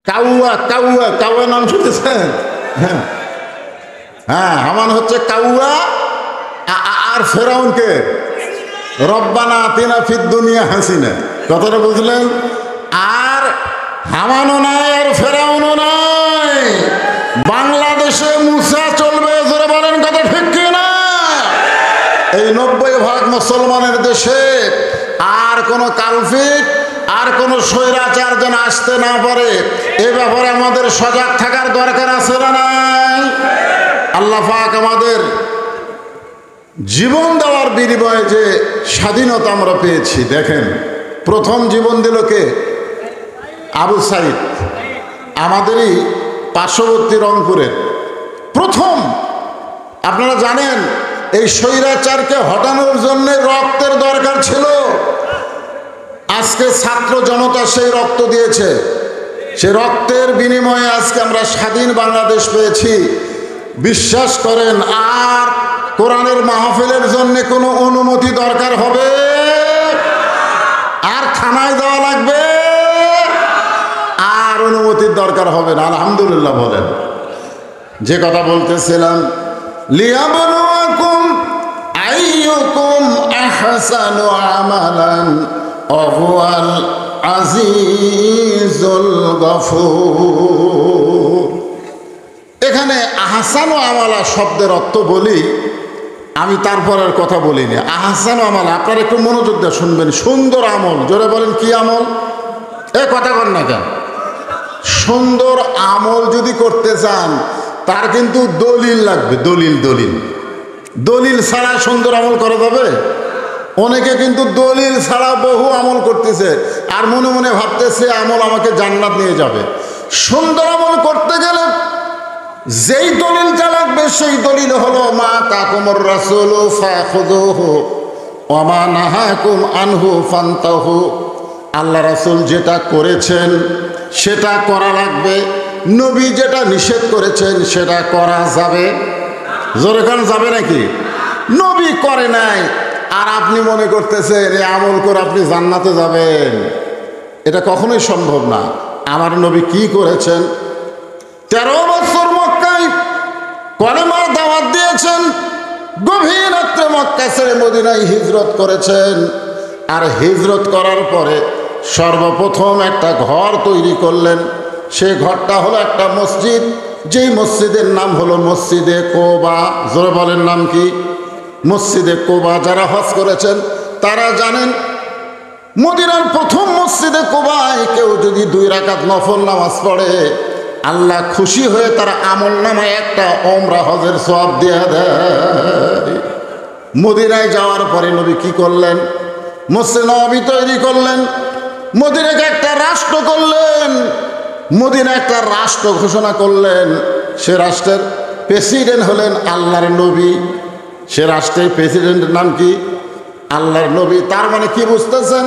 কাউয়া কাউয়া কাউয়া নাম শুনতেছেন? হ্যাঁ, হামান হচ্ছে কাউয়া। আর ফেরাউনকে রব্বানা আতিনা ফিদ দুনিয়া হাসিনা, কথাটা বুঝলেন? আর হামানও নাই আর ফেরাউনও নাই, বাংলাদেশে মুসা চলবে। জোরে বলেন কথা ঠিক কিনা? এই 90% মুসলমানের দেশে আর কোনো কালফিট আর কোনো স্বৈরাচার যেন আসতে না পারে, এ ব্যাপারে আমাদের সজাগ থাকার দরকার আছে না নাই? আল্লাহ পাক আমাদের জীবন দেওয়ার বিনিময়ে যে স্বাধীনতা আমরা পেয়েছি, দেখেন প্রথম জীবন দিল কে? আবু সাইদ, আমাদেরই পার্শ্ববর্তী রংপুরের প্রথম। আপনারা জানেন এই স্বৈরাচারকে হটানোর জন্য রক্তের দরকার ছিল। আজকে ছাত্র জনতা সেই রক্ত দিয়েছে, সে রক্তের বিনিময়ে আজকে আমরা স্বাধীন বাংলাদেশ পেয়েছি। বিশ্বাস করেন, আর কোরআনের মাহফিলের জন্য কোনো অনুমতি দরকার হবে? আর থানায় দেওয়া লাগবে? আর অনুমতির দরকার হবে না। আলহামদুলিল্লাহ বলেন। যে কথা বলতেছিলাম, লিয়াবলুয়াকুম আইয়ুকুম আহসানু আমালান ওয়াহুয়াল আজিজুল গফুর। এখানে আহসানু আমালা শব্দের অর্থ বলি, আমি তারপর আর কথা বলিনি। আহসানু আমালা, আপনারা একটু মনোযোগ দিয়ে শুনবেন। সুন্দর আমল, জোরে বলেন কি আমল? এ কথা কন না কেন? সুন্দর আমল যদি করতে চান তার কিন্তু দলিল লাগবে। দলিল দলিল দলিল ছাড়া সুন্দর আমল করা যাবে? অনেকে কিন্তু দলিল ছাড়া বহু আমল করতেছে আর মনে মনে ভাবতেছে আমল আমাকে জান্নাত নিয়ে যাবে। সুন্দর আমল করতে গেলে যেই দলিলটা লাগবে সেই দলিল হলো মা তাকুমুর রাসূলু ফাখুযুহু ওয়া মা নাহাকুম আনহু ফান্তাহু। আল্লাহ রাসূল যেটা করেছেন সেটা করা লাগবে, নবী যেটা নিষেধ করেছেন সেটা করা যাবে। জোরে কান যাবে নাকি? নবী করে নাই আর আপনি মনে করতেছেন এই আমল করে আপনি জান্নাতে যাবেন, এটা কখনোই সম্ভব না। আমার নবী কি করেছেন? 13 বছর মক্কায় কলেমার দাওয়াত দিয়েছেন, গভীর রাত্রে মক্কা ছেড়ে মদিনায় হিজরত করেছেন। আর হিজরত করার পরে সর্বপ্রথম একটা ঘর তৈরি করলেন। সেই ঘরটা হলো একটা মসজিদ, যেই মসজিদের নাম হলো মসজিদে কোবা। জোরে বলেন নাম কি? মসজিদে কোবা। যারা হজ করেছেন তারা জানেন মদিনার প্রথম মসজিদে কোবায় কেউ যদি 2 রাকাত নফল নামাজ পড়ে, আল্লাহ খুশি হয়ে তার আমল নামায় একটা ওমরা হজের সওয়াব দিয়ে দেয়। মদিনায় যাওয়ার পরে নবী কি করলেন? মসজিদ নববী তৈরি করলেন, মদিনাকে একটা রাষ্ট্র করলেন, মদিনা একটা রাষ্ট্র ঘোষণা করলেন। সে রাষ্ট্রের প্রেসিডেন্ট হলেন আল্লাহর নবী। সে রাষ্ট্রের প্রেসিডেন্টের নাম কি? আল্লাহর নবী। তার মানে কি বুঝতেছেন?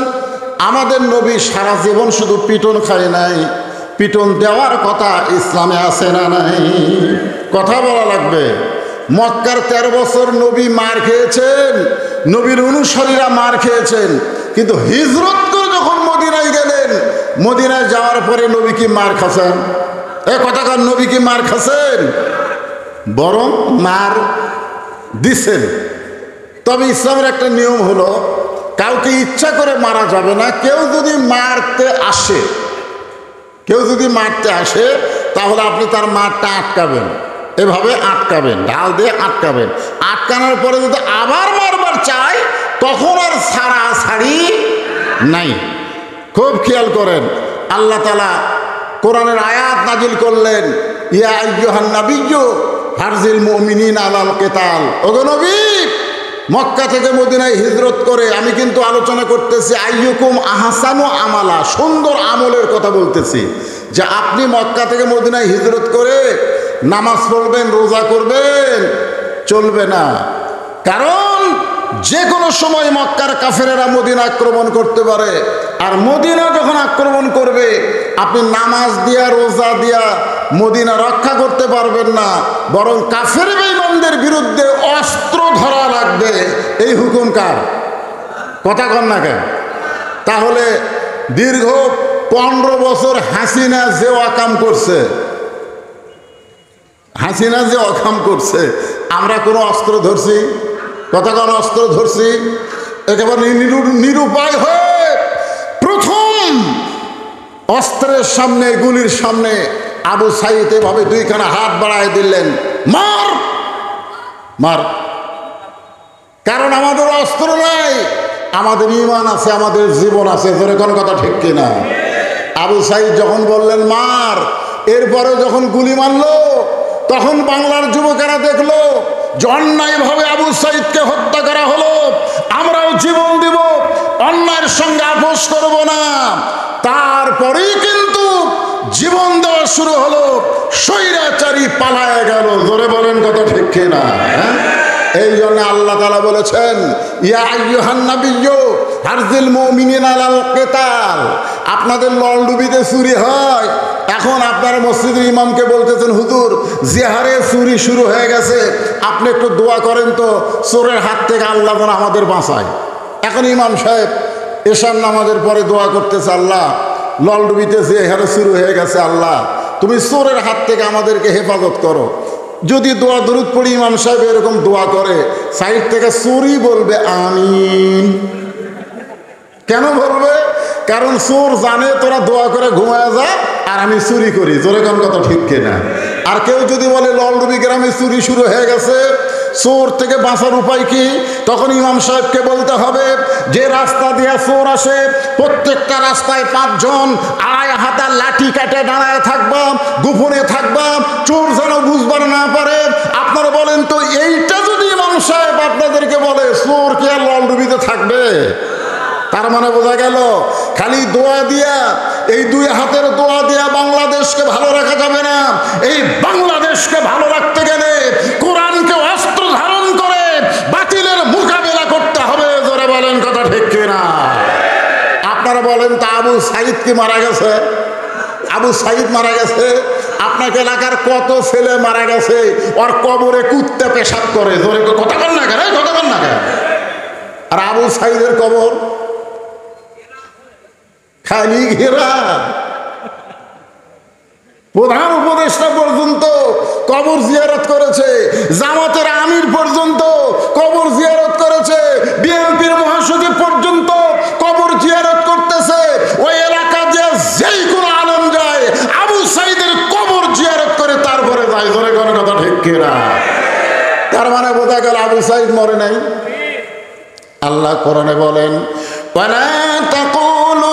আমাদের নবী সারা জীবন শুধু পিটন খায় নাই, পিটন দেওয়ার কথা ইসলামে আছে না নাই? কথা বলা লাগবে। মক্কার 13 বছর নবী মার খেয়েছেন, নবীর অনুসারীরা মার খেয়েছেন, কিন্তু হিজরত করে যখন মদিনায় গেলেন, মদিনায় যাওয়ার পরে নবী কি মার খাচ্ছেন? এ কথাকার নবী কি মার খাচ্ছেন? বরং মার দিছেন। তবে ইসলামের একটা নিয়ম হলো কাউকে ইচ্ছা করে মারা যাবে না। কেউ যদি মারতে আসে তাহলে আপনি তার মারটা আটকাবেন, এভাবে আটকাবেন, ঢাল দিয়ে আটকাবেন। আটকানোর পরে যদি আবার মারবার চায় তখন আর ছাড়াছাড়ি নাই। খুব খেয়াল করেন, আল্লাহ তাআলা কোরআনের আয়াত নাজিল করলেন, ইয়া আইয়ুহান নাবিয়্যু হারজিল মুমিনিনা আলাল কিতাল। ওগো নবী, মক্কা থেকে মদিনায় হিজরত করে আমি কিন্তু আলোচনা করতেছি আইয়ুকুম আহসানু আমালা, সুন্দর আমলের কথা বলতেছি। যে আপনি মক্কা থেকে মদিনায় হিজরত করে নামাজ পড়বেন, রোজা করবেন, চলবে না। কারণ যে কোনো সময় মক্কার কাফেরেরা মদিনা আক্রমণ করতে পারে। আর মদিনা যখন আক্রমণ করবে আপনি নামাজ দিয়া রোজা দিয়া মদিনা রক্ষা করতে পারবেন না, বরং কাফের বেঈমানদের বিরুদ্ধে অস্ত্র ধরা লাগবে। এই হুকুম কার? কথা কন না কেন? তাহলে দীর্ঘ 15 বছর হাসিনা যে অকাম করছে, হাসিনা যে অকাম করছে, আমরা কোনো অস্ত্র ধরছি? কতক্ষণ অস্ত্র ধরছি? একেবারে নিরুপায় হয়ে প্রথম অস্ত্রের সামনে, গুলির সামনে আবু সাইদ এভাবে দুইখানা হাত বাড়ায় দিলেন, মার মার। কারণ আমাদের অস্ত্র নাই, আমাদের ঈমান আছে, আমাদের জীবন আছে। ধরে কোন কথা ঠিক কিনা? আবু সাইদ যখন বললেন মার, এরপরে যখন গুলি মারলো, তখন বাংলার যুবকেরা দেখলো যে অন্যায়ভাবে আবু সাইদকে হত্যা করা হলো, আমরাও জীবন দিব, অন্যায়ের সঙ্গে আপোষ করব না। তারপরেই কিন্তু জীবন দেওয়া শুরু হলো, স্বৈরাচারী পালায় গেল। ধরে বলেন কথা ঠিক কিনা? এই জন্য আল্লাহ তাআলা বলেছেন, ইয়া আইয়ুহান নাবিয়্যু হারজিল মুমিনিনা আলাল কিতাল। আপনাদের ললডুবিতে চুরি হয়, এখন আপনারা মসজিদের ইমামকে বলতেছেন, হুজুর জিহারে চুরি শুরু হয়ে গেছে, আপনি একটু দোয়া করেন তো চোরের হাত থেকে আল্লাহ যেন আমাদের বাঁচায়। এখন ইমাম সাহেব এশার নামাজের পরে দোয়া করতেছে, আল্লাহ ললডুবিতে জিহারে শুরু হয়ে গেছে, আল্লাহ তুমি চোরের হাত থেকে আমাদেরকে হেফাজত করো। যদি দোয়া দরুদ পড়ি ইমাম সাহেব এরকম দোয়া করে, সাইড থেকে চোরই বলবে আমিন। কেন বলবে? কারণ চোর জানে তোরা দোয়া করে ঘুমায় যা, আর আমি চুরি করি। জোরে কোন কথা ঠিক কিনা? আর কেউ যদি বলে ললডুবি গ্রামে চুরি শুরু হয়ে গেছে, চোর থেকে বাঁচার উপায় কি? তখন ইমাম সাহেবকে বলতে হবে, যে রাস্তা দিয়ে চোর আসে প্রত্যেকটা রাস্তায় 5 জন আড়াই হাতা লাঠি কাটে দাঁড়ায় থাকবা, গোপনে থাকবা, চোর যেন বুঝবার না পারে। আপনারা বলেন তো, এইটা যদি ইমাম সাহেব আপনাদেরকে বলে, চোর কি আর ললডুবিতে থাকবে? তার মানে বোঝা গেল খালি দোয়া দিয়া, এই 2 হাতের দোয়া দিয়া বাংলাদেশকে ভালো রাখা যাবে না। এই বাংলাদেশকে ভালো রাখতে গেলে কোরআনকে অস্ত্র ধারণ করে বাতিলের মোকাবেলা করতে হবে। জোরে বলেন কথা ঠিক কিনা? আপনারা বলেন তো, আবু সাইদ কি মারা গেছে? আবু সাইদ মারা গেছে। আপনাকে এলাকার কত ছেলে মারা গেছে, ওর কবরে কুত্তে পেশাব করে। জোরে কথা বল না কেন? কথা বল না কেন? আর আবু সাইদের কবর খালি ঘেরা। প্রধান উপদেষ্টা পর্যন্ত কবর জিয়ারত করেছে, জামাতের আমির পর্যন্ত কবর জিয়ারত করেছে, বিএনপির মহাসচিব পর্যন্ত কবর জিয়ারত করতেছে। ওই এলাকা যে যেই কোনো আলেম যায়, আবু সাইদের কবর জিয়ারত করে তারপরে যায়। ধরে কোনো কথা ঠিক কিনা? তার মানে বোঝা গেল আবু সাইদ মরে নাই। আল্লাহ কোরআনে বলেন, ওয়ালা তাকুলু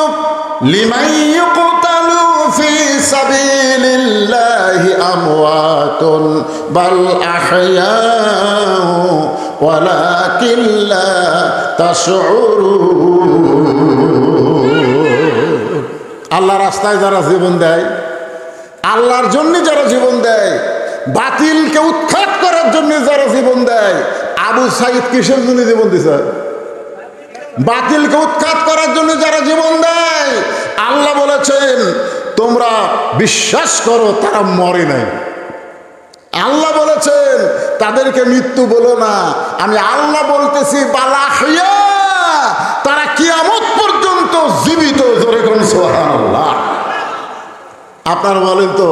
লিমান ইউকতালু ফি সাবিলিল্লাহি আমওয়াতুন বাল আহইয়াউ ওয়ালাকিন লা তাশউরুন। আল্লাহর রাস্তায় যারা জীবন দেয়, আল্লাহর জন্য যারা জীবন দেয়, বাতিলকে উৎখাত করার জন্য যারা জীবন দেয়, আবু সাইদ কিসের জন্য জীবন দিছে? বাতিলকে উৎখাত করার জন্য যারা জীবন দেয়, আল্লাহ বলেছেন তোমরা বিশ্বাস করো তারা মরে নাই। আল্লাহ বলেছেন তাদেরকে মৃত্যু বলো না, আমি আল্লাহ বলতেছি বালাহিয়া, তারা কিয়ামত পর্যন্ত জীবিত। জোরে কোন সুবহানাল্লাহ। আপনারা বলেন তো,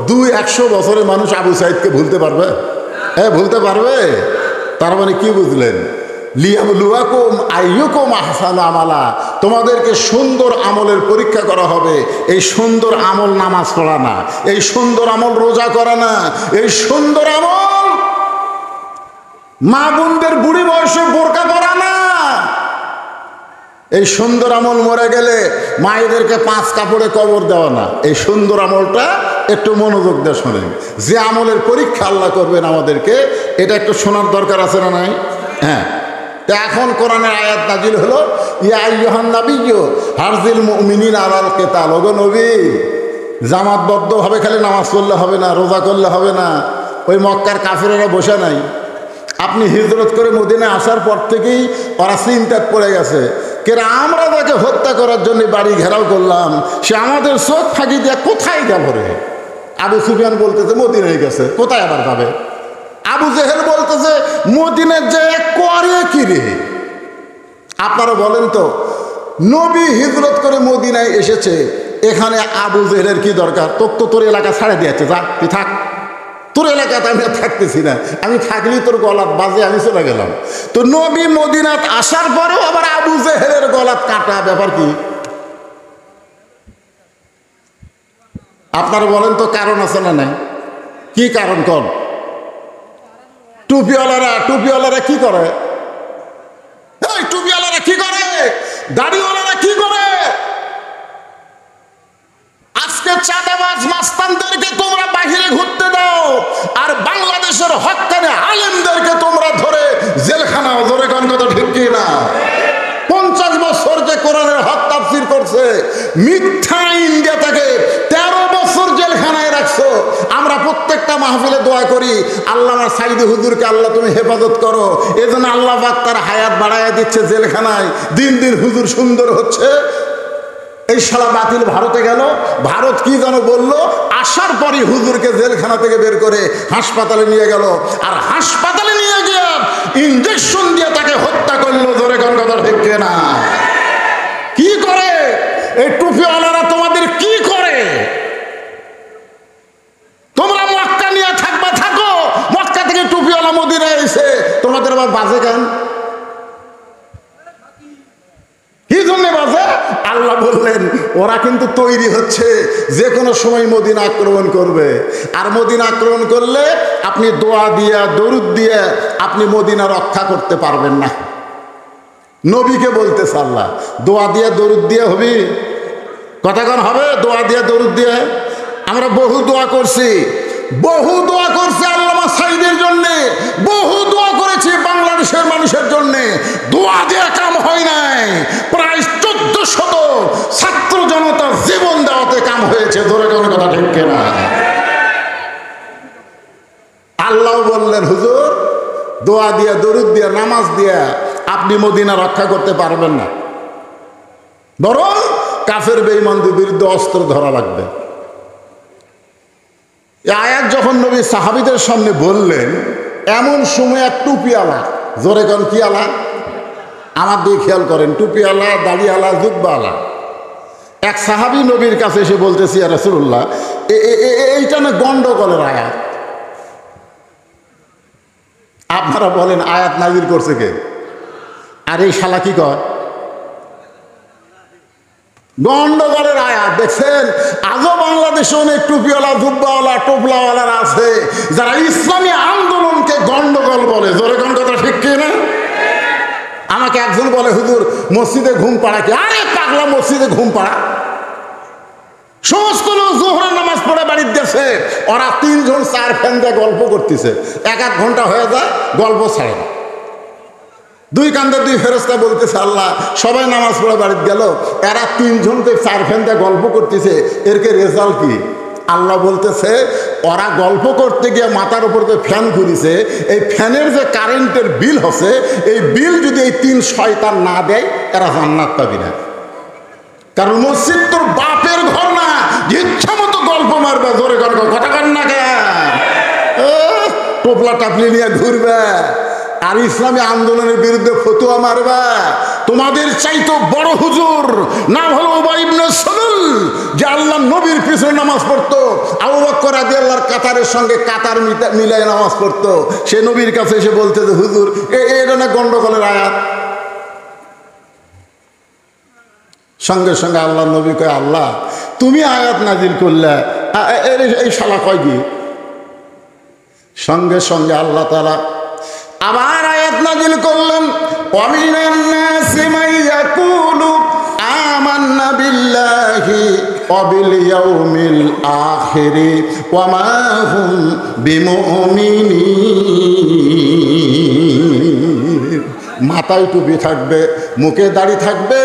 200 বছরে মানুষ আবু সাইদকে ভুলতে পারবে? ভুলতে পারবে? তার মানে কি বুঝলেন? লিয়াবলুয়াকুম আইয়ুকুম আহসানু আমালা, তোমাদেরকে সুন্দর আমলের পরীক্ষা করা হবে। এই সুন্দর আমল নামাজ পড়া না, এই সুন্দর আমল রোজা করা না, এই সুন্দর আমল মা বোনদের বুড়ি বয়সে বোরকা পরা না। এই সুন্দর আমল মরে গেলে মায়েদেরকে 5 কাপড়ে কবর দেওয়া না। এই সুন্দর আমলটা একটু মনোযোগ দিয়ে শোনেন। যে আমলের পরীক্ষা আল্লাহ করবেন আমাদেরকে, এটা একটু শোনার দরকার আছে না নাই? হ্যাঁ। এখন কোরআনের আয়াত নাজিল হলো, ইয়া আইয়ুহান নাবিয়্যু হারজিল মুমিনিনা আলাল কিতাল। ওগো নবী, জামাতবদ্ধভাবে খালি নামাজ পড়লে হবে না, রোজা করলে হবে না। ওই মক্কার কাফেরেরা বসে নাই। আপনি হিজরত করে মদিনায় আসার পর থেকেই ওরা চিন্তায় পড়ে গেছে, কেন আমরা তাকে হত্যা করার জন্য বাড়ি ঘেরাও করলাম, সে আমাদের চোখ ফাঁকি দিয়ে কোথায় গেল রে? আবু সুফিয়ান বলতেছে মদিনায় গেছে, কোথায় আবার যাবে? আবু জেহেল বলতেছে মদিনায় যে করে কি রে? আপনারা বলেন তো, নবী হিজরত করে মদিনায় এসেছে, এখানে আবু জেহেলের কি দরকার? তোর এলাকা ছাড়ে দিয়েছে, যা তুই থাক, তোর এলাকাতে আমি আর থাকতেছি না, আমি থাকলেই তোর গলাত বাজে, আমি চলে গেলাম। তো নবী মদিনাত আসার পরেও আবার আবু জেহেলের গলাত কাটা, ব্যাপার কি? আপনারা বলেন তো, কারণ আছে না নাই? কি কারণ? কোন টুপিওয়ালারা কি করে? এই টুপিওয়ালারা কি করে? দাড়িওয়ালারা কি করে? আজকে চাঁদাবাজ মাস্তানদেরকে তোমরা বাহিরে ঘুরতে দাও, আর বাংলাদেশের হক্কানে আলেমদেরকে তোমরা ধরে জেলখানাও, ধরে কোন কথা ঠিক কি না? 50 বছর যে কোরআনের হক তাফসীর করছে, মিথ্যা ইন্ডিয়া তাকে 13 বছর জেলখানায় রাখছো। আমরা প্রত্যেকটা মাহফিলে দোয়া করি, আল্লামা সাইদি হুজুরকে আল্লাহ তুমি হেফাজত করো, এজন্য আল্লাহ পাক তার হায়াত বাড়ায় দিচ্ছে জেলখানায়, দিন দিন হুজুর সুন্দর হচ্ছে। এই শালা বাতিল ভারতে গেল, ভারত কি যেন বললো, আসার পরই হুজুরকে জেলখানা থেকে বের করে হাসপাতালে নিয়ে গেল, আর হাসপাতালে নিয়ে গিয়ে ইনজেকশন দিয়ে তাকে হত্যা করলো। ধরে কোন কথা ঠিক না? কি করে এই টুপিওয়ালারা? তোমাদের কি করে? তোমরা মক্কা নিয়ে থাকবা, থাকো, মক্কা থেকে টুপিওয়ালা মদিনায় এসে তোমাদের আবার বাজে কেন? কি জন্য বাজে? আল্লাহ বললেন ওরা কিন্তু তৈরি হচ্ছে, যে কোনো সময় মদিনা আক্রমণ করবে, আর মদিনা আক্রমণ করলে আপনি দোয়া দিয়া দরুদ দিয়ে আপনি মদিনা রক্ষা করতে পারবেন না। নবীকে বলতেছে আল্লাহ, দোয়া দিয়ে দরুদ দিয়ে হবি, কথা কোন হবে? দোয়া দিয়ে দরুদ দিয়ে আমরা বহু দোয়া করছি, আল্লামা সাইদের জন্য বহু দোয়া করেছি, বাংলাদেশের মানুষের জন্য দোয়া দিয়ে কাম হয় নাই। প্রায় 1400 ছাত্র জনতার জীবন দেওয়াতে কাম হয়েছে। ধরে কোন কথা ঠিক না? আল্লাহ বললেন হুজুর, দোয়া দিয়া দরুদ দিয়া নামাজ দিয়া আপনি মদিনা রক্ষা করতে পারবেন না, বরং কাফের বেঈমানদের বিরুদ্ধে অস্ত্র ধরা লাগবে। এই আয়াত যখন নবী সাহাবীদের সামনে বললেন, এমন সময় এক টুপিওয়ালা, জোরে কোন কি আলা? আমার দিকে খেয়াল করেন, টুপিওয়ালা, দাড়িওয়ালা, জুব্বাওয়ালা এক সাহাবী নবীর কাছে এসে বলতেছি, ইয়া রাসূলুল্লাহ, এইটা না গন্ডগোলের আয়াত। আপনারা বলেন আয়াত নাযিল করছে কে? আর এই শালা কি কয়? গন্ডগোলের আয়াত। দেখছেন, আজও বাংলাদেশে অনেক টুপিওয়ালা, জুব্বাওয়ালা, টোপলাওয়ালারা আছে যারা ইসলামী আন্দোলনকে গন্ডগোল বলে। জোরে কোন কথা ঠিক কি না? আমাকে একজন বলে, হুজুর মসজিদে ঘুম পাড়া কি? আরে পাগলা, মসজিদে ঘুম পাড়া সমস্ত লোক জোহরের নামাজ পড়ে বাড়ির দেশে, ওরা 3 জন 4 ফ্যান দিয়ে গল্প করতেছে, 1-1 ঘন্টা হয়ে যায়, গল্প ছাড়ে না। 2 কান্দে 2 ফেরেশতা বলতেছে, আল্লাহ সবাই নামাজ পড়ে বাড়িতে গেল, এরা 3 জনকে 4 ফ্যান দিয়ে গল্প করতেছে, এরকে রেজাল্ট কি? আল্লাহ বলতেছে, ওরা গল্প করতে গিয়ে মাথার উপর যে ফ্যান ঘুরিছে, এই ফ্যানের যে কারেন্টের বিল হচ্ছে, এই বিল যদি এই 3 শয়তান না দেয়, এরা জান্নাত পাবি না। কারণ মসজিদ তোর বাপের ঘর না, ইচ্ছা মতো গল্প মারবে। জোরে গল্প, কথা কর না কেন? টোপলা টাপলি নিয়ে ঘুরবে আর ইসলামী আন্দোলনের বিরুদ্ধে ফতুয়া মারবে। তোমাদের চাইতো বড় হুজুর নাম হলো উবাই ইবনে সালুল, যে আল্লাহ নবীর পিছনে নামাজ পড়তো, আবু বকর রাদিয়াল্লাহর কাতারের সঙ্গে কাতার মিলাই নামাজ পড়তো। সে নবীর কাছে এসে বলতে যে হুজুর, এটা না গন্ডগোলের আয়াত। সঙ্গে সঙ্গে আল্লাহ নবী কয়, আল্লাহ তুমি আয়াত নাজিল করলে, এই শালা কয় কি? সঙ্গে সঙ্গে আল্লাহ তাআলা আবার আয়াত নাজিল করলেন, ওয়ামিনান নাসি মান ইয়াকুলু আমান্না বিল্লাহি ওয়া বিল ইয়াউমিল আখিরি ওয়া মা হুম বিমুমিনিন। মাথায় টুপি থাকবে, মুখে দাড়ি থাকবে,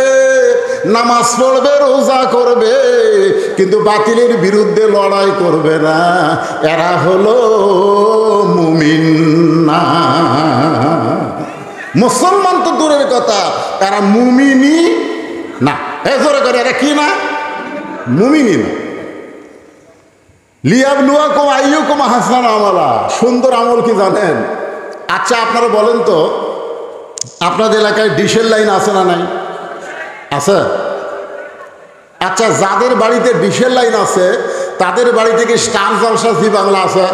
নামাজ পড়বে, রোজা করবে, কিন্তু বাতিলের বিরুদ্ধে লড়াই করবে না। এরা হলো মুমিন না। মুসলমান তো দূরের কথা, এরা মুমিনি না। জোরে করে, এরা কি না? মুমিনি না। লিয়াবলুয়াকুম আইয়ুকুম আহসানু আমালা। সুন্দর আমল কি জানেন? আচ্ছা আপনারা বলেন তো, আপনাদের এলাকায় ডিশের লাইন আছে না নাই? আছে? আচ্ছা, যাদের বাড়িতে ডিশের লাইন আছে তাদের বাড়িতে কি স্টার জলসা জি বাংলা আছে?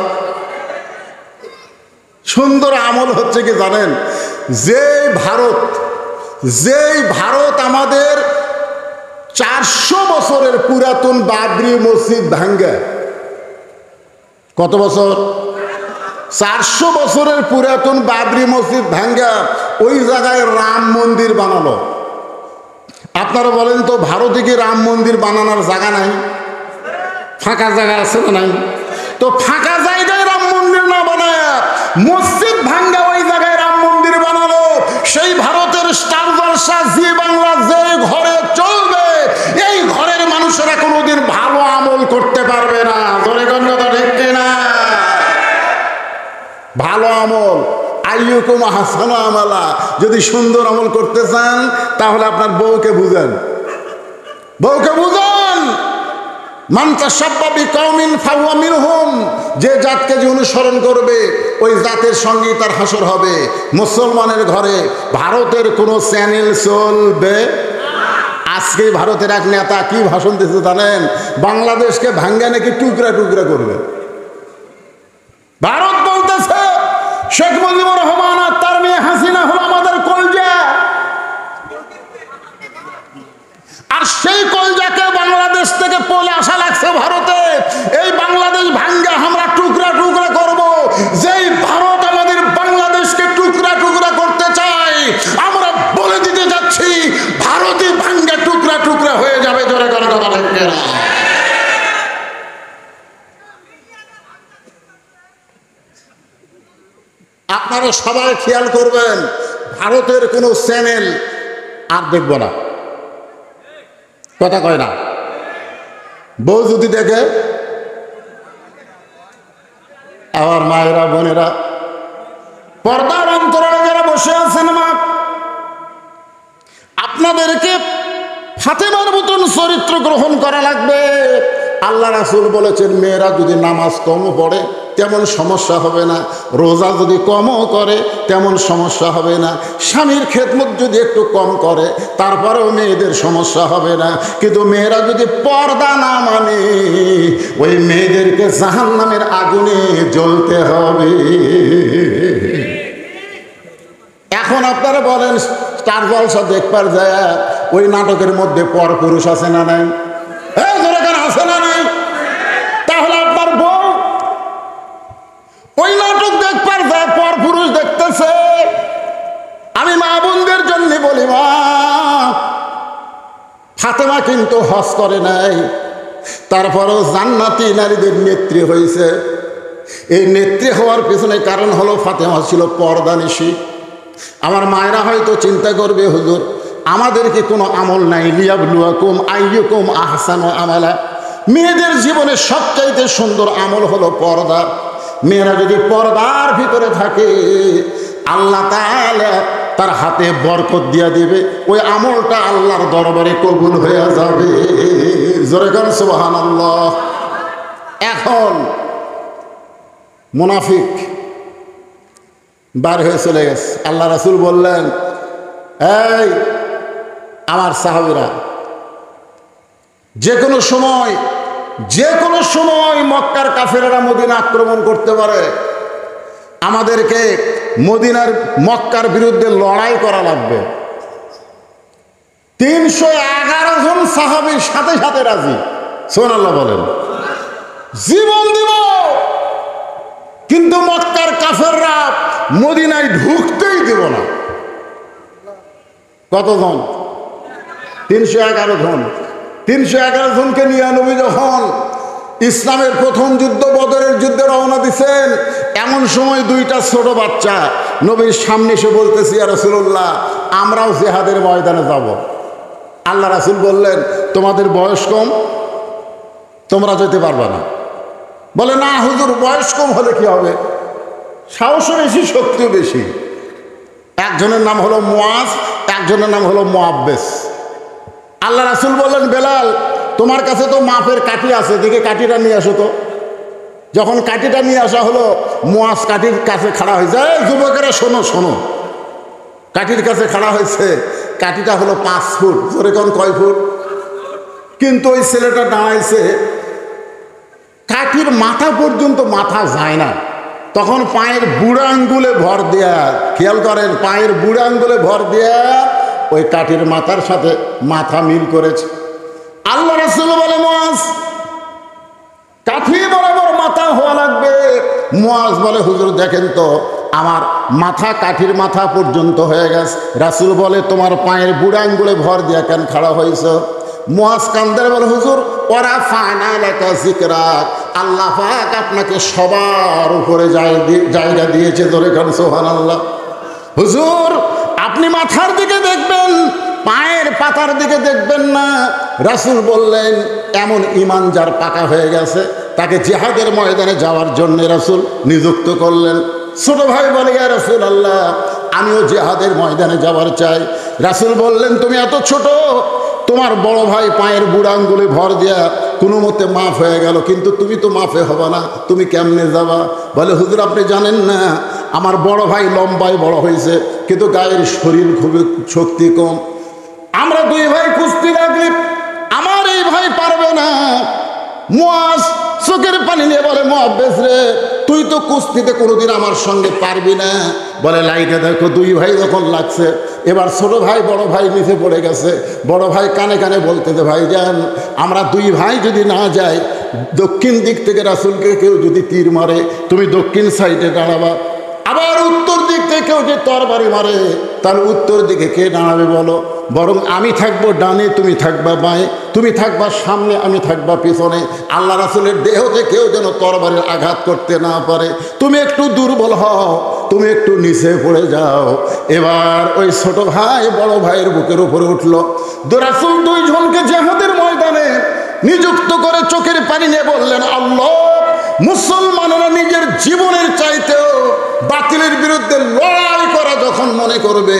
সুন্দর আমল হচ্ছে কি জানেন, যেই ভারত আমাদের 400 বছরের পুরাতন বাবরি মসজিদ ভাঙ্গে, কত বছর? 400 বছরের পুরাতন বাবরি মসজিদ ভাঙ্গা ওই জায়গায় রাম মন্দির বানালো। আপনারা বলেন তো, ভারতে কি রাম মন্দির বানানোর জায়গা নাই? ফাঁকা জায়গা আছে না নাই? তো ফাঁকা জায়গায় রাম মন্দির না বানায় মসজিদ ভাঙ্গা ওই জায়গায় রাম মন্দির বানালো। সেই ভারতের স্টার জলসা জি বাংলা যে ঘরে চলবে, এই ঘরের মানুষেরা কোনোদিন ভালো আমল করতে পারবে না। ধরে গণ্যতা ঠিক কিনা? ভালো আমল, আইয়ুকুম আহসানু আমালা, যদি সুন্দর আমল করতে চান তাহলে আপনার বউকে বুঝান, মান তাশাব্বাহা বিকওমিন ফাহুয়া মিনহুম, যে জাতকে যে অনুসরণ করবে ওই জাতের সঙ্গেই তার হাসর হবে। মুসলমানের ঘরে ভারতের কোনো চ্যানেল চলবে? আজকে ভারতের এক নেতা কি ভাষণ দিতে জানেন? বাংলাদেশকে ভাঙ্গা নাকি টুকরা টুকরা করবে। ভারত বলতেছে শেখ মুজিবুর রহমান আর তার মেয়ে হাসিনা হলো আমাদের কলজা, আর সেই কলজাকে বাংলাদেশ থেকে পলে আসা লাগছে ভারতে। এই বাংলাদেশ ভাঙ্গা আমরা টুকরা টুকরা করব। যেই ভারত আমাদের বাংলাদেশকে টুকরা টুকরা করতে চায়, আমরা বলে দিতে যাচ্ছি ভারতই ভাঙ্গা টুকরা টুকরা হয়ে যাবে। জোরে করে কথা বলবে না? আপনারা সবাই খেয়াল করবেন, ভারতের কোনো চ্যানেল আর দেখব না। কথা কয় না? বউ যদি দেখে, আমার মায়েরা বোনেরা পর্দার অন্তরালে যারা বসে আছেন, মা আপনাদেরকে ফাতেমার মতন চরিত্র গ্রহণ করা লাগবে। আল্লাহ রাসূল বলেছেন, মেয়েরা যদি নামাজ কম পড়ে তেমন সমস্যা হবে না, রোজা যদি কমও করে তেমন সমস্যা হবে না, স্বামীর খেদমত যদি একটু কম করে তারপরেও মেয়েদের সমস্যা হবে না। কিন্তু মেয়েরা যদি পর্দা না মানে, ওই মেয়েদেরকে জাহান্নামের আগুনে জ্বলতে হবে। এখন আপনারা বলেন, স্টার জলসা দেখবার যায় ওই নাটকের মধ্যে পর পুরুষ আছে না নাই? আছে না নাই? তাহলে আপনার বউ ওই নাটক দেখবার যায়, পর পুরুষ দেখতেছে। আমি মা বোনদের জন্য বলি, মা ফাতেমা কিন্তু হজ করে নাই, তারপরেও জান্নাতি নারীদের নেত্রী হয়েছে। এই নেত্রী হওয়ার পিছনে কারণ হলো ফাতেমা ছিল পর্দানিশী। আমার মায়েরা হয়তো চিন্তা করবে, হুজুর আমাদের কি কোনো আমল নাই? লিয়াবলুয়াকুম আইয়ুকুম আহসানু আমালা। মেয়েদের জীবনে সবচাইতে সুন্দর আমল হলো পর্দা। মেয়েরা যদি পর্দার ভিতরে থাকে, আল্লাহ তাআলা তার হাতে বরকত দিয়া দিবে, ওই আমলটা আল্লাহর দরবারে কবুল হয়ে যাবে। জোরে গান সুবহানাল্লাহ। এখন মুনাফিক বার হয়ে চলে গেছে। আল্লাহ রাসূল বললেন, এই আমার সাহাবীরা, যে কোনো সময় মক্কার কাফেরেরা মদিনা আক্রমণ করতে পারে, আমাদেরকে মক্কার বিরুদ্ধে লড়াই করা লাগবে। 311 জন সাহাবীর সাথে সাথে রাজি। সুবহানাল্লাহ বলেন। জীবন দিব, কিন্তু মক্কার কাফেররা মদিনায় ঢুকতেই দেব না। কতজন? 311 জন। 311 জনকে নিয়ে নবী যখন ইসলামের প্রথম যুদ্ধ বদরের যুদ্ধে রওনা দিচ্ছেন, এমন সময় দুইটা ছোট বাচ্চা নবীর সামনে এসে বলতেছে, ইয়া রাসূলুল্লাহ, আমরাও জিহাদের ময়দানে যাব। আল্লাহ রাসূল বললেন, তোমাদের বয়স কম, তোমরা যেতে পারবে না। বলে, না হুজুর, বয়স কম হলে কি হবে? সাহসও বেশি, শক্তিও বেশি। একজনের নাম হলো মুআজ, একজনের নাম হলো মুআব্বেস। আল্লাহ রাসূল বললেন, বেলাল, তোমার কাছে তো মাপের কাঠি আছে, দেখে কাঠিটা নিয়ে আসো তো। যখন কাঠিটা নিয়ে আসা হলো, মুআজ কাঠির কাছে খাড়া হয়েছে। যুবকেরা শোনো শোনো, কাঠির কাছে খাড়া হয়েছে। কাঠিটা হলো 5 ফুট। জোরে কোন কয় ফুট? কিন্তু ওই ছেলেটা দাঁড়াইছে, কাঠির মাথা পর্যন্ত মাথা যায় না, তখন পায়ের বুড়া আঙ্গুলে ভর দেয়া, খেয়াল করেন, পায়ের বুড়া আঙ্গুলে ভর দেয়া ওই কাঠির মাথার সাথে মাথা মিল করেছে। আল্লাহ রাসূল বলে, মুয়াজ, কাঠি বরাবর মাথা হওয়া লাগবে। মুয়াজ বলে, হুজুর দেখেন তো আমার মাথা কাঠির মাথা পর্যন্ত হয়ে গেছে। রাসূল বলে, তোমার পায়ের বুড়া আঙ্গুলে ভর দিয়া কেন খাড়া হয়েছ? মুয়াজ কান্দার বলে, হুজুর ওরা ফানা লেখা জিকরাক, আল্লাহ পাক আপনাকে সবার উপরে জায়গা দিয়েছে। ধরে খান সুবহানাল্লাহ। হুজুর আপনি মাথার দিকে দেখবেন, পায়ের পাতার দিকে দেখবেন না। রাসূল বললেন, এমন ঈমান যার পাকা হয়ে গেছে তাকে জিহাদের ময়দানে যাওয়ার জন্য রাসূল নিযুক্ত করলেন। ছোট ভাই বলে, ইয়া রাসূলুল্লাহ আমিও জিহাদের ময়দানে যাওয়ার চাই। রাসূল বললেন, তুমি এত ছোট, তোমার বড় ভাই পায়ের বুড়া আঙ্গুলে ভর দেয়া কোনো মতে মাফ হয়ে গেল, কিন্তু তুমি তো মাফে হবে না, তুমি কেমনে যাবা? বলে, হুজুর আপনি জানেন না, আমার বড় ভাই লম্বায় বড় হয়েছে কিন্তু গায়ের শরীর খুবই শক্তি কম। আমরা দুই ভাই কুস্তি লাগলে আমার এই ভাই পারবে না। মুয়াজ চোখের পানি নিয়ে বলে, মুআব্বেস রে, তুই তো কুস্তিতে কোনোদিন আমার সঙ্গে পারবি না। বলে, লাইটে দেখো দুই ভাই যখন লাগছে, এবার ছোট ভাই বড় ভাই নিচে পড়ে গেছে। বড় ভাই কানে কানে বলতেছে, ভাই যান আমরা দুই ভাই যদি না যাই, দক্ষিণ দিক থেকে রাসূলকে কেউ যদি তীর মারে তুমি দক্ষিণ সাইডে দাঁড়াবা, আবার উত্তর দিক থেকে কেউ যে তরবারি মারে তাহলে উত্তর দিকে কে দাঁড়াবে বলো? বরং আমি থাকবো ডানে, তুমি থাকবা বাঁয়ে, তুমি থাকবা সামনে, আমি থাকবা পিছনে। আল্লাহ রাসূলের দেহতে কেউ যেন তরবারির আঘাত করতে না পারে। তুমি একটু দুর্বল হও, তুমি একটু নিচে পড়ে যাও। এবার ওই ছোট ভাই বড় ভাইয়ের বুকের উপরে উঠলো। রাসূল দুইজনকে জিহাদের ময়দানে নিযুক্ত করে চোখের পানি নিয়ে বললেন, আল্লাহ মুসলমানেরা নিজের জীবনের চাইতেও বাতিলের বিরুদ্ধে লড়াই করা যখন মনে করবে,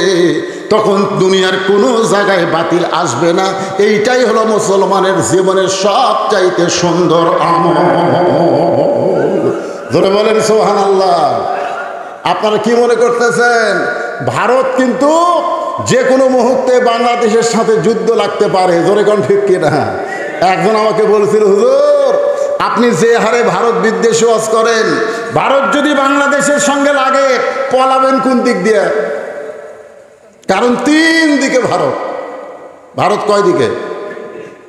তখন দুনিয়ার কোনো জায়গায় বাতিল আসবে না। এইটাই হলো মুসলমানের জীবনের সবচাইতে সুন্দর আমল। ধরে বলেন সুবহানাল্লাহ। আপনারা কি মনে করতেছেন? ভারত কিন্তু যে কোনো মুহূর্তে বাংলাদেশের সাথে যুদ্ধ লাগতে পারে। জোরে কোন ঠিক কিনা? একজন আমাকে বলেছিল, হুজুর আপনি যে হারে ভারত বিদ্বেষ ওয়াজ করেন, ভারত যদি বাংলাদেশের সঙ্গে লাগে পলাবেন কোন দিক দিয়ে? কারণ তিন দিকে ভারত। ভারত কয় দিকে?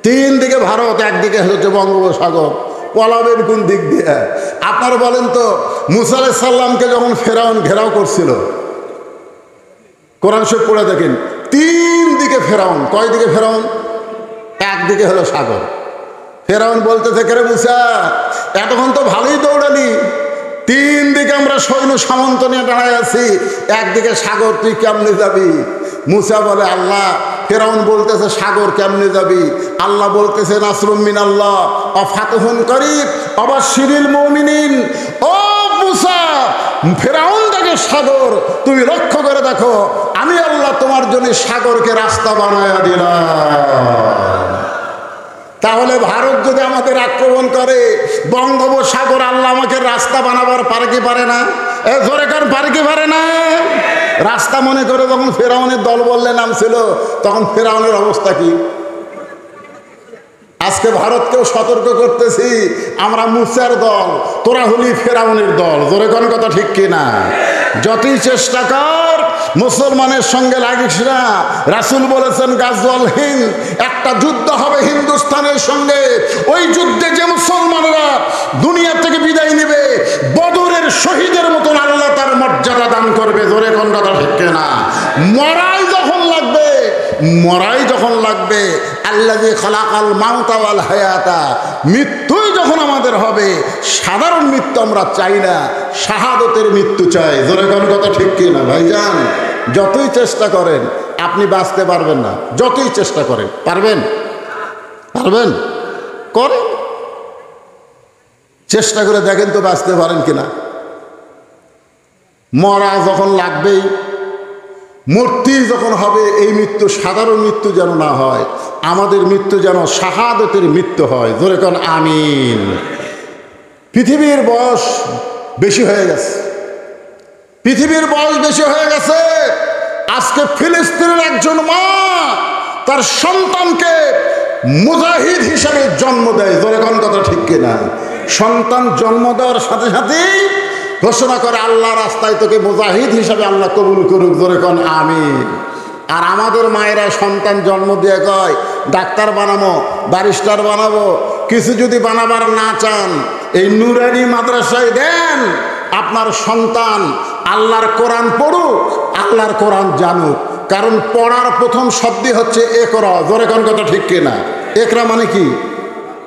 তিন দিকে ভারত, একদিকে হচ্ছে বঙ্গোপসাগর। পলাবেন কোন দিক দিয়ে? আপনারা বলেন তো, মুসা আলাইহিস সালামকে যখন ফেরাউন ঘেরাও করছিল, কোরআন শরীফ পড়ে দেখেন, তিন দিকে ফেরাউন। কয় দিকে ফেরাউন? একদিকে হলো সাগর। ফেরাউন বলতেছে, কে রে মুসা, এতক্ষণ তো ভালোই দৌড়ালি, তিন দিকে আমরা সৈন্য সামন্ত নিয়ে দাঁড়ায় আছি, একদিকে সাগর, তুই কেমনে যাবি? মুসা বলে, আল্লাহ, ফেরাউন বলতেছে সাগর কেমনে যাবি? আল্লাহ বলতেছে, নাসরুম মিনাল্লাহ ওয়া ফাতহুন করিব ওয়া বাশশিরিল মুমিনিন। ও মুসা, ফেরাউন দেখে সাগর, তুমি লক্ষ্য করে দেখো, আমি আল্লাহ তোমার জন্য সাগরকে রাস্তা বানায়া দিলাম। তাহলে ভারত যদি আমাদের আক্রমণ করে, বঙ্গোপসাগর আল্লাহ আমাকে রাস্তা বানাবার পারে কি পারে না? ধরে কার পারে কি পারে না? রাস্তা মনে করে যখন ফেরাউনের দল বললে নামছিল, তখন ফেরাউনের অবস্থা কি? আজকে ভারতকেও সতর্ক করতেছি, আমরা মুসার দল, তোরা হলি ফেরাউনের দল। জোরে কোন কথা ঠিক কিনা? যতই চেষ্টা কর মুসলমানের সঙ্গে লাগিস না। রাসূল বলেছেন, গাজওয়াল হিন্দ, একটা যুদ্ধ হবে হিন্দুস্তানের সঙ্গে, ওই যুদ্ধে যে মুসলমানরা দুনিয়া থেকে বিদায় নেবে, বদরের শহীদের মতন আল্লাহ তার মর্যাদা দান করবে। জোরে কোন কথা ঠিক কিনা? মরাই যখন লাগবে, মরাই যখন লাগবে, আল্লাযী খালাকাল মাউতা ওয়াল হায়াতা, মৃত্যুই যখন আমাদের হবে, সাধারণ মৃত্যু আমরা চাই না, শাহাদতের মৃত্যু চাই। জোরে কোন কথা ঠিক কিনা ভাইজান? যতই চেষ্টা করেন আপনি বাঁচতে পারবেন না, যতই চেষ্টা করেন। পারবেন? পারবেন? করেন, চেষ্টা করে দেখেন তো বাঁচতে পারেন কিনা। মরা যখন লাগবেই, মূর্তি যখন হবে, এই মৃত্যু সাধারণ মৃত্যু যেন না হয়, আমাদের মৃত্যু যেন শাহাদতের মৃত্যু হয়। জোরে কোন আমিন। পৃথিবীর বয়স বেশি হয়ে গেছে, পৃথিবীর বয়স বেশি হয়ে গেছে। আজকে ফিলিস্তিনের একজন মা তার সন্তানকে মুজাহিদ হিসাবে জন্ম দেয়। জোরে কোন কথা ঠিক কিনা? সন্তান জন্ম দেওয়ার সাথে সাথেই ঘোষণা করে আল্লাহ রাস্তায় তোকে মুজাহিদ হিসাবে আল্লাহ কবুল করুক। জোরে কোন আমিন। আর আমাদের মায়েরা সন্তান জন্ম দিয়ে কয় ডাক্তার বানাবো, ব্যারিস্টার বানাবো। কিছু যদি বানাবার না চান, এই নুরানি মাদ্রাসায় দেন, আপনার সন্তান আল্লাহর কোরআন পড়ুক, আল্লাহর কোরআন জানুক। কারণ পড়ার প্রথম শব্দই হচ্ছে একরা। জোরে কোন কথা ঠিক কিনা? একরা মানে কি?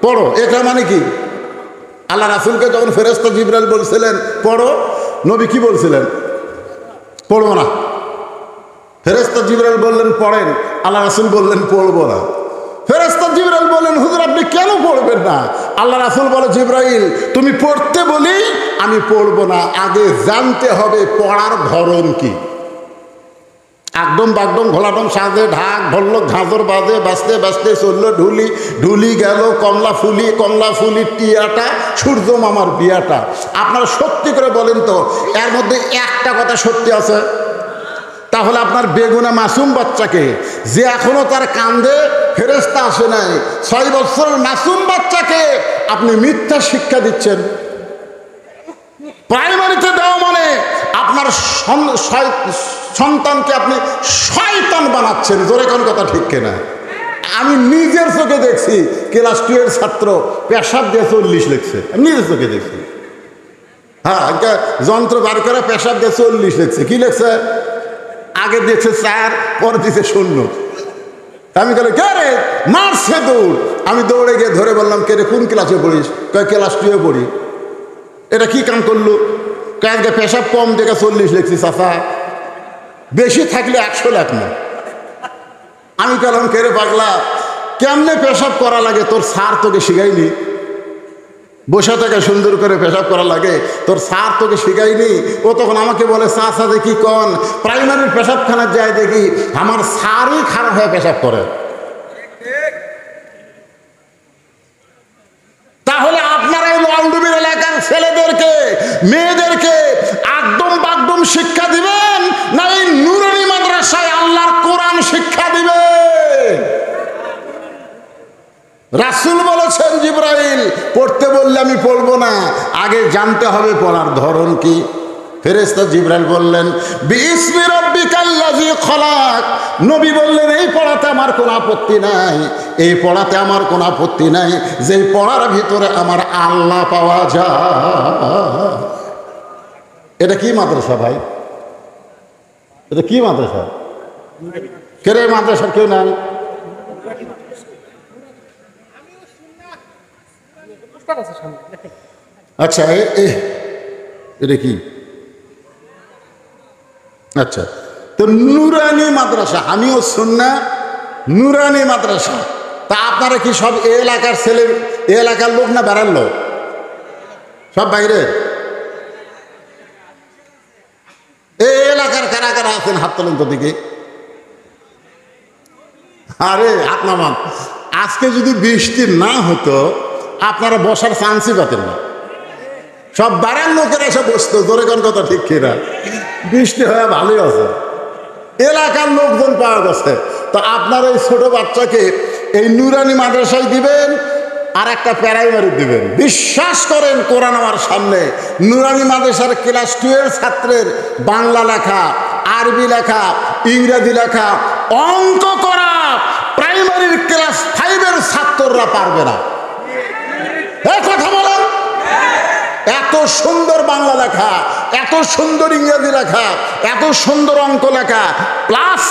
পড়ো। একরা মানে কি? আল্লাহ রাসূলকে যখন ফেরেশতা জিবরাইল বলছিলেন পড়ো, নবী কি বলছিলেন? পড়বো না। ফেরেশতা জিবরাইল বললেন পড়েন, আল্লাহ রাসূল বললেন পড়বো না। ফেরেশতা জিবরাইল বললেন হুজুর আপনি কেন পড়বেন না? আল্লাহ রাসূল বলে জিবরাইল তুমি পড়তে বলি আমি পড়বো না, আগে জানতে হবে পড়ার ধরন কি। একদম বাগদম ঘোলাটম সাজে ঢাক ধরল, ঝাঁঝর বাজে, বাঁচতে বাঁচতে চললো ঢুলি, ঢুলি গেল কমলা ফুলি, কমলা ফুলির টিয়াটা, সূর্য মামার বিয়াটা। আপনারা সত্যি করে বলেন তো এর মধ্যে একটা কথা সত্যি আছে? তাহলে আপনার বেগুনা মাসুম বাচ্চাকে, যে এখনো তার কান্দে ফেরেশতা আসে নাই, 6 বছরের মাসুম বাচ্চাকে আপনি মিথ্যা শিক্ষা দিচ্ছেন। প্রাইমারিতে দেওয়া মানে আপনার সন্তানকে আপনি শয়তান বানাচ্ছেন। জোরে কোন কথা ঠিক কিনা? আমি নিজের চোখে দেখছি ক্লাস 2 এর ছাত্র পেশাব দিয়ে 40 লিখছে, নিজের চোখে দেখছি। হ্যাঁ, যন্ত্র বার করে পেশাব দিয়ে 40 লিখছে। কি লিখছে? আগে দিয়েছে 4, পরে দিয়েছে 0। আমি বলি কে রে, মারছে দৌড়। আমি দৌড়ে গিয়ে ধরে বললাম কে রে কোন ক্লাসে পড়িস? কয় ক্লাস 2 এ পড়ি। এটা কি কাম করলো? আজকে পেশাব কম দেখে 40 লিখছি চাচা, বেশি থাকলে 100 লেখ না। আমি বললাম কে রে পাগলা, কেমনে পেশাব করা লাগে তোর স্যার তোকে শিখাইনি? বসে থেকে সুন্দর করে পেশাব করা লাগে তোর স্যার তোকে শিখাইনি? ও তখন আমাকে বলে চাচা দেখি কন প্রাইমারির পেশাবখানার যায় দেখি আমার স্যারই খারাপ হয়ে পেশাব করে। তাহলে আপনারা এই লালডুবির এলাকার ছেলেদেরকে মেয়েদেরকে একদম বাগদম শিক্ষা দিবেন না এই নুরানি মাদ্রাসায় আল্লাহর কোরআন শিক্ষা দিবেন? রাসূল বলেছেন জিবরাইল পড়তে বললে আমি পড়বো না, আগে জানতে হবে পড়ার ধরন কি। ফেরেশতা জিবরাইল বললেন বিইসমি রাব্বিকাল্লাযী খলাক। নবী বললেন এই পড়াতে আমার কোনো আপত্তি নাই, এই পড়াতে আমার কোনো আপত্তি নাই, যে পড়ার ভিতরে আমার আল্লাহ পাওয়া যায়। এটা কি মাদ্রাসা ভাই? এটা কি মাদ্রাসা? কে রে মাদ্রাসার কেউ নাই? আচ্ছা এটা কি? আচ্ছা, তো নুরানি মাদ্রাসা, আমিও সুন্না নুরানি মাদ্রাসা। তা আপনারা কি সব এ এলাকার ছেলে, এ এলাকার লোক না বেড়ার লোক? সব বাইরে? এই এলাকার কারা কারা আছেন হাত তোলেন তো দিকে। আরে হাত নামান। আজকে যদি বৃষ্টি না হতো আপনারা বসার চান্সই পেতেন না, সব বাড়ার লোকেরা এসে বসতো। জোরে কোন কথা ঠিক কিনা? বৃষ্টি হয়ে ভালোই আছে, এলাকার লোকজন পাওয়া গেছে। তো আপনার এই ছোট বাচ্চাকে এই নুরানি মাদ্রাসায় দিবেন আর একটা প্রাইমারি দিবেন। বিশ্বাস করেন কোরআন আমার সামনে নুরানি মাদ্রাসার ক্লাস 2 এর ছাত্রের বাংলা লেখা, আরবি লেখা, ইংরেজি লেখা, অঙ্ক করা প্রাইমারির ক্লাস 5 এর ছাত্ররা পারবে না। কথা বলেন, এত সুন্দর বাংলা লেখা, এত সুন্দর ইংরেজি লেখা, এত সুন্দর অঙ্ক লেখা, প্লাস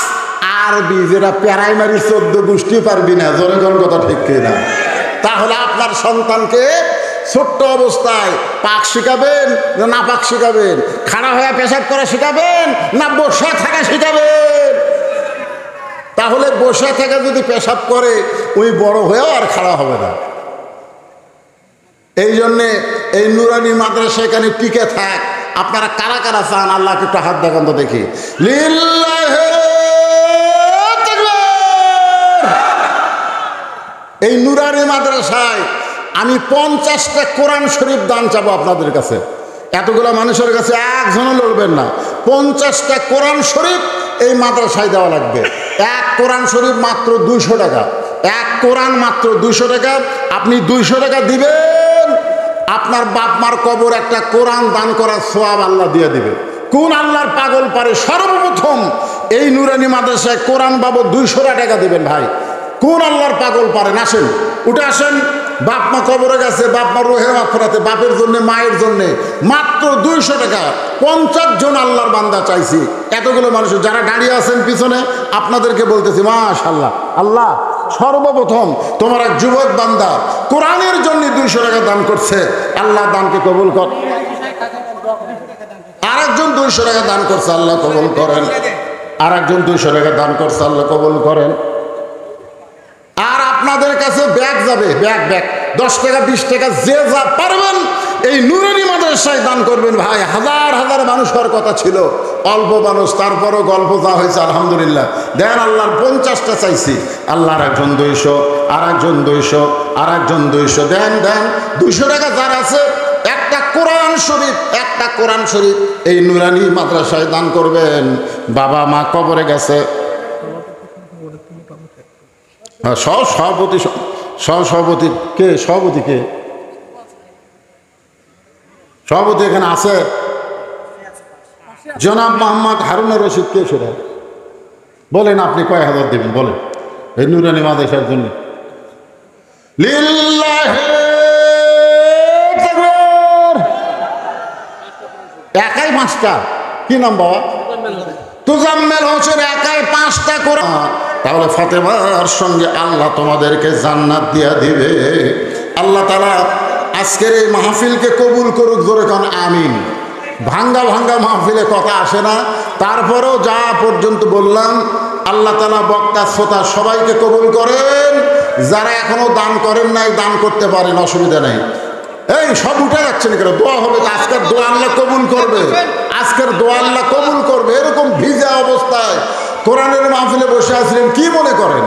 আরবি, যেটা প্রাইমারি 14 গোষ্ঠী পারবি না। জোরে কোন কথা ঠিক কিনা? তাহলে আপনার সন্তানকে ছোট্ট অবস্থায় পাক শিখাবেন না না পাক শিখাবেন? খাড়া হয়ে পেশাব করা শিখাবেন না বসে থাকা শিখাবেন? তাহলে বসে থেকে যদি পেশাব করে ওই বড় হয়েও আর খাড়া হবে না। এই জন্যে এই নুরানি মাদ্রাসা এখানে টিকে থাক। আপনারা কারা কারা চান আল্লাহকে একটু হাত দেখান তো দেখি। লিল্লাহি তাকবীর। এই নুরানি মাদ্রাসায় আমি 50টা কোরআন শরীফ দান চাবো আপনাদের কাছে। এতগুলো মানুষের কাছে একজনও লড়বেন না। 50টা কোরআন শরীফ এই মাদ্রাসায় দেওয়া লাগবে। এক কোরআন শরীফ মাত্র 200 টাকা। এক কোরআন মাত্র 200 টাকা। আপনি 200 টাকা দিবেন, আপনার বাপ মার কবর একটা কোরআন দান করার সওয়াব আল্লাহ দিয়ে দিবে। কোন আল্লাহর পাগল পারে সর্বপ্রথম এই নুরানি মাদ্রাসায় কোরআন বাবদ 200 টাকা দিবেন? ভাই, কোন আল্লাহর পাগল পারেন? আসেন, উঠে আসেন। বাপ মা কবরে গেছে, বাপ মা রুহে মাগফিরাতে, বাপের জন্য মায়ের জন্য মাত্র 200 টাকা। 50 জন আল্লাহর বান্দা চাইছি। এতগুলো মানুষ যারা দাঁড়িয়ে আছেন পিছনে, আপনাদেরকে বলতেছি মাশাআল্লাহ। আল্লাহ সর্বপ্রথম তোমার এক যুবক বান্দা কোরআনের জন্য 200 টাকা দান করছে, আল্লাহ দানকে কবুল কর। আরেকজন 200 টাকা দান করছে, আল্লাহ কবুল করেন। আরেকজন 200 টাকা দান করছে, আল্লাহ কবুল করেন। আর আপনাদের কাছে ব্যাগ যাবে, ব্যাগ 10 টাকা 20 টাকা যে যা পারবেন এই নুরানি মাদ্রাসায় দান করবেন। ভাই, হাজার হাজার মানুষ হওয়ার কথা ছিল, অল্প মানুষ, তারপরও গল্প যা হয়েছে আলহামদুলিল্লাহ। দেন, আল্লাহর 50টা চাইছি, আল্লাহর একজন 200, আর একজন 200, আর একজন 200। দেন 200 টাকা যার আছে একটা কোরআন শরীফ এই নুরানি মাদ্রাসায় দান করবেন। বাবা মা কবরে গেছে, সভাপতি কে? সভাপতি এখানে আছে জনাব মোহাম্মদ হারুন রশিদ। কে সেটা বলেন? আপনি কয় হাজার দেবেন বলেন এই নুরানি মাদ্রাসার জন্য? লিল্লাহি তাকবীর। একাই 5টা। কি নাম বাবা? তুজাম্মেল হোসেন। একাই 5টা কোরআন। তাহলে ফাতেমার সঙ্গে আল্লাহ তোমাদেরকে জান্নাত দিয়া দিবে। আল্লাহ তাআলা আজকের এই মাহফিলকে কবুল করুক। জোরে কান আমিন। ভাঙ্গা মাহফিলে কথা আসে না, তারপরেও যা পর্যন্ত বললাম আল্লাহ তাআলা বক্তা শ্রোতা সবাইকে কবুল করেন। যারা এখনো দান করেন নাই দান করতে পারেন, অসুবিধা নেই। এই সব উঠে যাচ্ছেন কেন? দোয়া হবে, আজকের দোয়া আল্লাহ কবুল করবে। আজকের দোয়া আল্লাহ কবুল করবে। এরকম ভিজা অবস্থায় কোরআনের মাহফিলে বসে আছিলেন, কি মনে করেন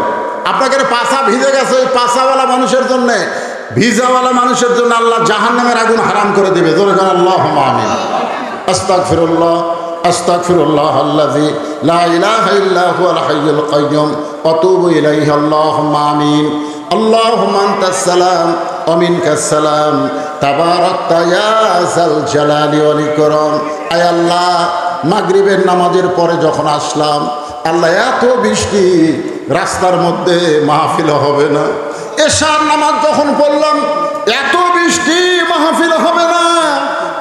আপনাকে পাছা ভিজে গেছে? ওই পাছাওয়ালা মানুষের জন্য, ভিজাওয়ালা মানুষের জন্য আল্লাহ জাহান্নামের আগুন হারাম করে দেবে। জোরে করে আল্লাহুম্মা আমিন। আস্তাগফিরুল্লাহ আল্লাযী লা ইলাহা ইল্লা হুয়াল হাইয়ুল কাইয়্যুম ওয়া আতুবু ইলাইহি। আল্লাহুম্মা আমিন। আল্লাহুম্মা আনতাস সালাম ওয়া মিনকাস সালাম তাবারাকতা ইয়া যাল জালালি ওয়াল ইকরাম। আয় আল্লাহ, মাগরিবের নামাজের পরে যখন আসলাম, আল্লাহ এত বৃষ্টি, রাস্তার মধ্যে মাহফিল হবে না। এশার নামাজ যখন পড়লাম, এত বৃষ্টি, মাহফিল হবে না।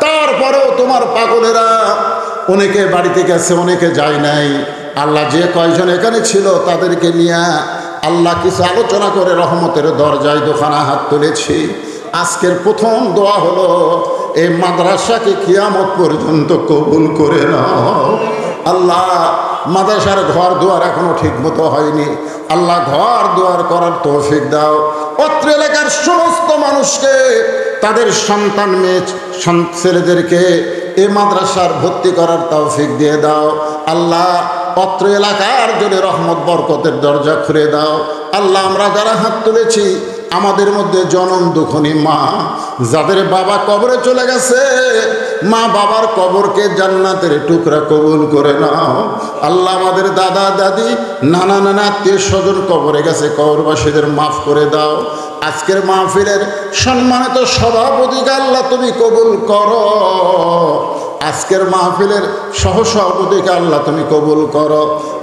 তারপরেও তোমার পাগলেরা অনেকে বাড়িতে গেছে, অনেকে যায় নাই। আল্লাহ যে কয়জন এখানে ছিল তাদেরকে নিয়ে আল্লাহ কিছু আলোচনা করে রহমতের দরজায় দোকানা হাত তুলেছি। আজকের প্রথম দোয়া হলো এই মাদ্রাসাকে কিয়ামত পর্যন্ত কবুল করে নাও। আল্লাহ, মাদ্রাসার ঘর দুয়ার এখনো ঠিক মতো হয়নি, আল্লাহ ঘর দুয়ার করার তৌফিক দাও। অত্র এলাকার সমস্ত মানুষকে, তাদের সন্তান মেয়ে ছেলেদেরকে এই মাদ্রাসার ভর্তি করার তৌফিক দিয়ে দাও। আল্লাহ, অত্র এলাকার জন্য রহমত বরকতের দরজা খুলে দাও। আল্লাহ, আমরা যারা হাত তুলেছি, আমাদের মধ্যে জনম দুঃখনী মা, যাদের বাবা কবরে চলে গেছে, মা বাবার কবরকে জান্নাতের টুকরা কবুল করে নাও। আল্লাহ, আমাদের দাদা দাদি নানা আত্মীয় স্বজন কবরে গেছে, কবরবাসীদের মাফ করে দাও। আজকের মাহফিলের সম্মানিত সভাপতিকে আল্লাহ তুমি কবুল করো। আজকের মাহফিলের সহসভাপতিকে আল্লাহ তুমি কবুল করো।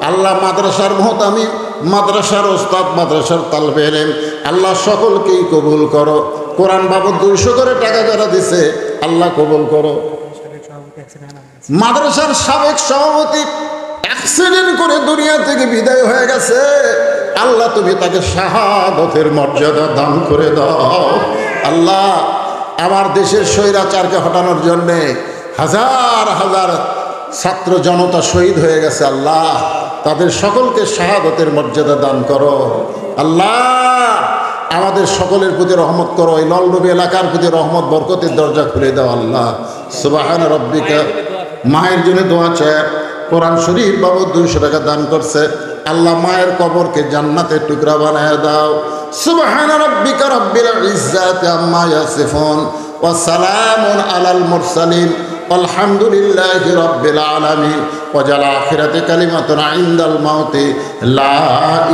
আল্লাহ, মাদ্রাসার মুহতামি, মাদ্রাসার ওস্তাদ, মাদ্রাসার তালবে ইলম, আল্লাহ সকলকেই কবুল করো। কোরআন বাবদ 200 করে টাকা যারা দিছে আল্লাহ কবুল করো। মাদ্রাসার সাবেক সভাপতি অ্যাক্সিডেন্ট করে দুনিয়া থেকে বিদায় হয়ে গেছে, আল্লাহ তুমি তাকে শাহাদাতের মর্যাদা দান করে দাও। আল্লাহ, আমার দেশের স্বৈরাচারকে হটানোর জন্যে হাজার হাজার ছাত্র জনতা শহীদ হয়ে গেছে। আল্লাহ, তাদের সকলকে শাহাদাতের মর্যাদা দান করো। আল্লাহ, আমাদের সকলের প্রতি রহমত করো। এই ললডুবি এলাকার প্রতি রহমত বরকতের দরজা খুলে দাও। আল্লাহ, সুবহান রব্বিকা। মায়ের জন্য দোয়া চায়, কোরআন শরীফ বাবদ 200 টাকা দান করছে। আল্লাহ, মায়ের কবরকে জান্নাতের টুকরা বানায় দাও। সুবহান রব্বিকা রব্বিল ইজ্জাতি আম্মা ইয়াসিফুন ওয়া সালামুন আলাল মুরসালিন আলহামদুলিল্লাহি রাব্বিল আলামিন। ওয়া জাল আখিরাতি কালিমাতুন ইনদাল মাউতি লা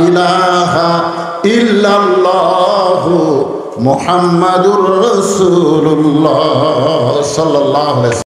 ইলাহা ইল্লাল্লাহু মুহাম্মাদুর রাসূলুল্লাহ সাল্লাল্লাহু আলাইহি